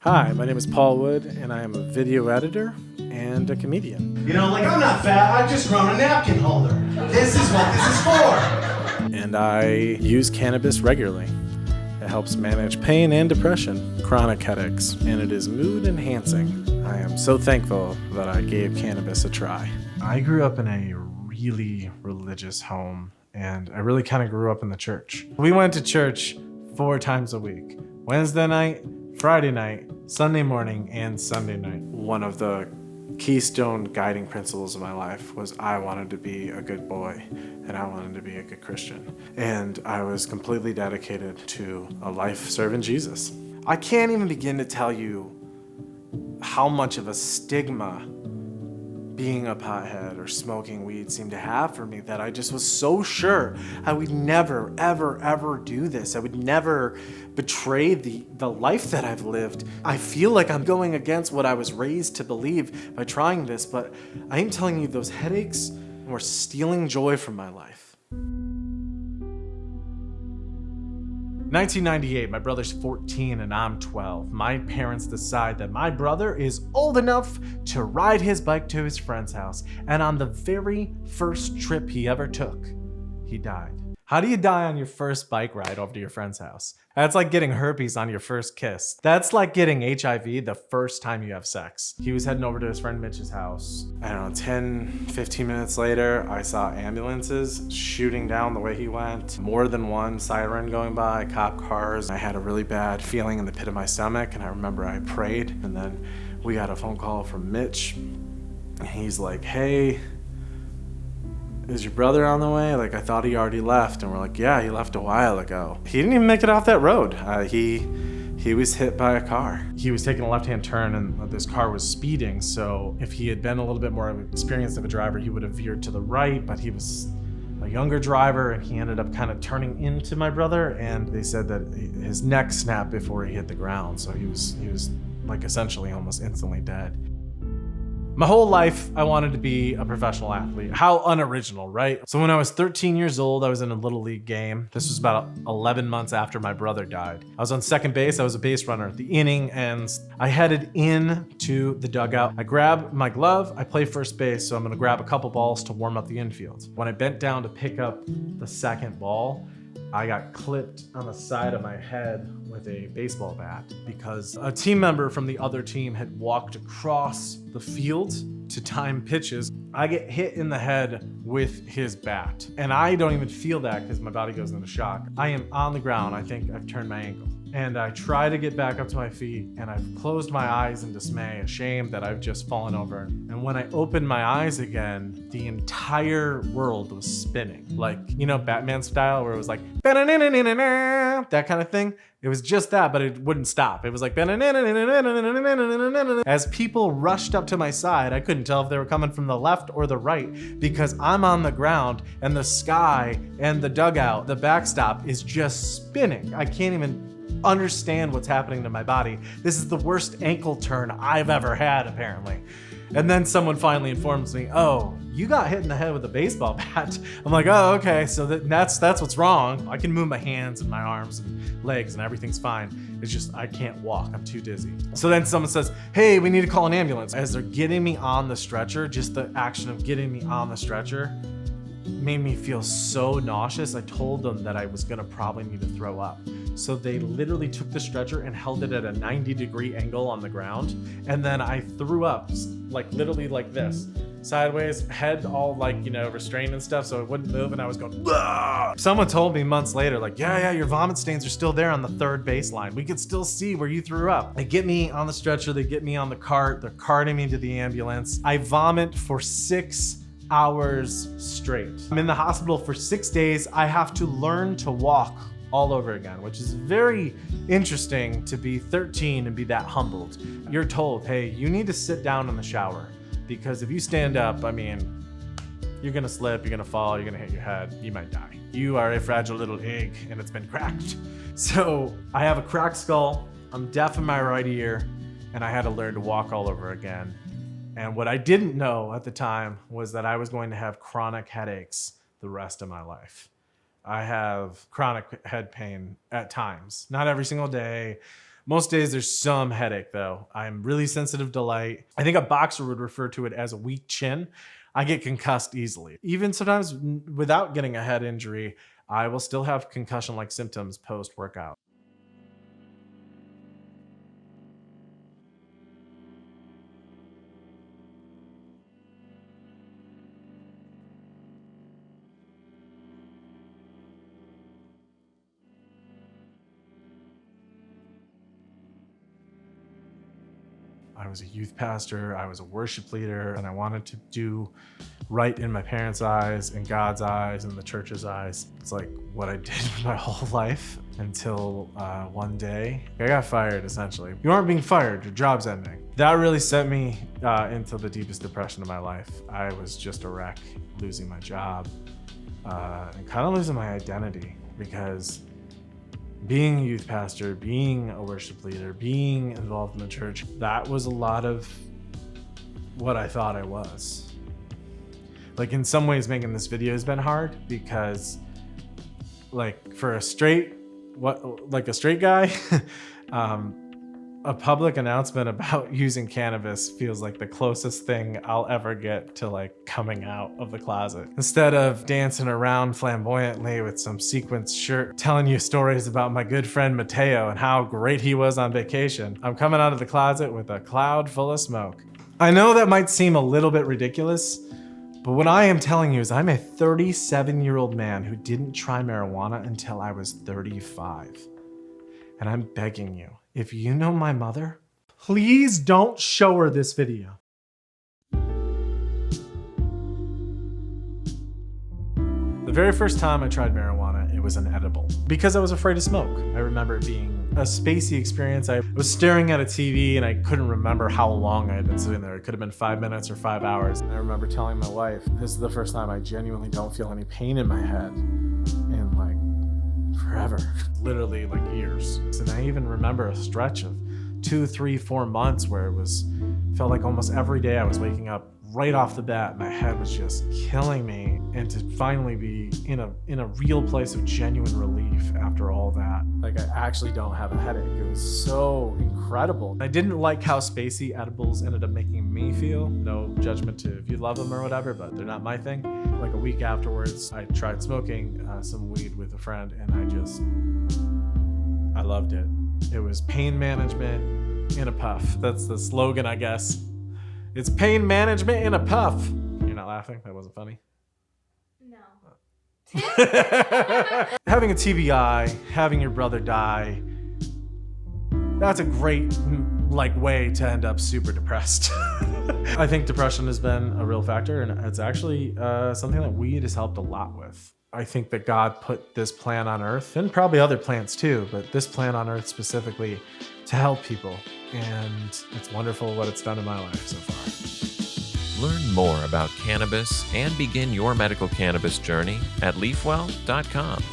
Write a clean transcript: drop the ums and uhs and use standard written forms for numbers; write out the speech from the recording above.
Hi, my name is Paul Wood, and I am a video editor and a comedian. You know, like, I'm not fat, I've just grown a napkin holder. This is what this is for. And I use cannabis regularly. It helps manage pain and depression, chronic headaches, and it is mood enhancing. I am so thankful that I gave cannabis a try. I grew up in a really religious home, and I really kind of grew up in the church. We went to church 4 times a week: Wednesday night, Friday night, Sunday morning, and Sunday night. One of the keystone guiding principles of my life was I wanted to be a good boy and I wanted to be a good Christian. And I was completely dedicated to a life serving Jesus. I can't even begin to tell you how much of a stigma being a pothead or smoking weed seemed to have for me, that I just was so sure I would never, ever, ever do this. I would never betray the life that I've lived. I feel like I'm going against what I was raised to believe by trying this, but I am telling you, those headaches were stealing joy from my life. 1998, my brother's 14 and I'm 12. My parents decide that my brother is old enough to ride his bike to his friend's house. And on the very first trip he ever took, he died. How do you die on your first bike ride over to your friend's house? That's like getting herpes on your first kiss. That's like getting HIV the first time you have sex. He was heading over to his friend Mitch's house. I don't know, 10, 15 minutes later, I saw ambulances shooting down the way he went. More than one siren going by, cop cars. I had a really bad feeling in the pit of my stomach, and I remember I prayed, and then we got a phone call from Mitch. And he's like, "Hey, is your brother on the way? Like, I thought he already left." And we're like, "Yeah, he left a while ago." He didn't even make it off that road. He was hit by a car. He was taking a left-hand turn and this car was speeding. So if he had been a little bit more experienced of a driver, he would have veered to the right, but he was a younger driver and he ended up kind of turning into my brother. And they said that his neck snapped before he hit the ground. So he was like essentially almost instantly dead. My whole life, I wanted to be a professional athlete. How unoriginal, right? So when I was 13 years old, I was in a little league game. This was about 11 months after my brother died. I was on second base. I was a base runner. The inning ends. I headed in to the dugout. I grab my glove. I play first base, so I'm gonna grab a couple balls to warm up the infield. When I bent down to pick up the second ball, I got clipped on the side of my head with a baseball bat because a team member from the other team had walked across the field to time pitches. I get hit in the head with his bat, and I don't even feel that because my body goes into shock. I am on the ground. I think I've turned my ankle. And I try to get back up to my feet, and I've closed my eyes in dismay, ashamed that I've just fallen over. And when I opened my eyes again, the entire world was spinning. Like, you know, Batman style, where it was like, that kind of thing. It was just that, but it wouldn't stop. It was like, as people rushed up to my side, I couldn't tell if they were coming from the left or the right because I'm on the ground and the sky and the dugout, the backstop is just spinning. I can't even understand what's happening to my body. This is the worst ankle turn I've ever had, apparently. And then someone finally informs me, "Oh, you got hit in the head with a baseball bat." I'm like, "Oh, okay, so that's what's wrong." I can move my hands and my arms and legs and everything's fine. It's just I can't walk. I'm too dizzy. So then someone says, "Hey, we need to call an ambulance." As they're getting me on the stretcher, just the action of getting me on the stretcher made me feel so nauseous. I told them that I was gonna probably need to throw up. So they literally took the stretcher and held it at a 90-degree angle on the ground. And then I threw up, like literally like this, sideways, head all like, you know, restrained and stuff so it wouldn't move. And I was going, "Ugh!" Someone told me months later, like, yeah, your vomit stains are still there on the third baseline. We could still see where you threw up. They get me on the stretcher, they get me on the cart, they're carting me to the ambulance. I vomit for 6 hours straight. I'm in the hospital for 6 days. I have to learn to walk all over again, which is very interesting to be 13 and be that humbled. You're told, "Hey, you need to sit down in the shower because if you stand up, I mean, you're gonna slip, you're gonna fall, you're gonna hit your head, you might die. You are a fragile little egg and it's been cracked." So I have a cracked skull, I'm deaf in my right ear, and I had to learn to walk all over again. And what I didn't know at the time was that I was going to have chronic headaches the rest of my life. I have chronic head pain at times, not every single day, Most days there's some headache though. I'm really sensitive to light. I think a boxer would refer to it as a weak chin. I get concussed easily. Even sometimes without getting a head injury, I will still have concussion-like symptoms post-workout. I was a youth pastor, I was a worship leader, and I wanted to do right in my parents' eyes, in God's eyes, in the church's eyes. It's like what I did my whole life until one day I got fired, essentially. You aren't being fired, your job's ending. That really sent me into the deepest depression of my life. I was just a wreck, losing my job, and kind of losing my identity, because being a youth pastor, being a worship leader, being involved in the church, that was a lot of what I thought I was. Like, in some ways making this video has been hard because, like, for a straight guy, a public announcement about using cannabis feels like the closest thing I'll ever get to like coming out of the closet. Instead of dancing around flamboyantly with some sequins shirt, telling you stories about my good friend Mateo and how great he was on vacation, I'm coming out of the closet with a cloud full of smoke. I know that might seem a little bit ridiculous, but what I am telling you is I'm a 37-year-old man who didn't try marijuana until I was 35. And I'm begging you, if you know my mother, please don't show her this video. The very first time I tried marijuana, it was an edible because I was afraid to smoke. I remember it being a spacey experience. I was staring at a TV and I couldn't remember how long I had been sitting there. It could have been 5 minutes or 5 hours. And I remember telling my wife, this is the first time I genuinely don't feel any pain in my head in like forever, literally like years. And I even remember a stretch of 2, 3, 4 months where felt like almost every day I was waking up right off the bat. My head was just killing me, and to finally be in a real place of genuine relief after all that. Like, I actually don't have a headache. It was so incredible. I didn't like how spacey edibles ended up making me feel. No judgment to if you love them or whatever, but they're not my thing. Like a week afterwards, I tried smoking some weed with a friend, and I loved it. It was pain management in a puff. That's the slogan, I guess. It's pain management in a puff. You're not laughing? That wasn't funny. No. Having a TBI, having your brother die, that's a great way to end up super depressed. I think depression has been a real factor, and it's actually something that weed has helped a lot with. I think that God put this plant on earth, and probably other plants too, but this plant on earth specifically to help people. And it's wonderful what it's done in my life so far. Learn more about cannabis and begin your medical cannabis journey at leafwell.com.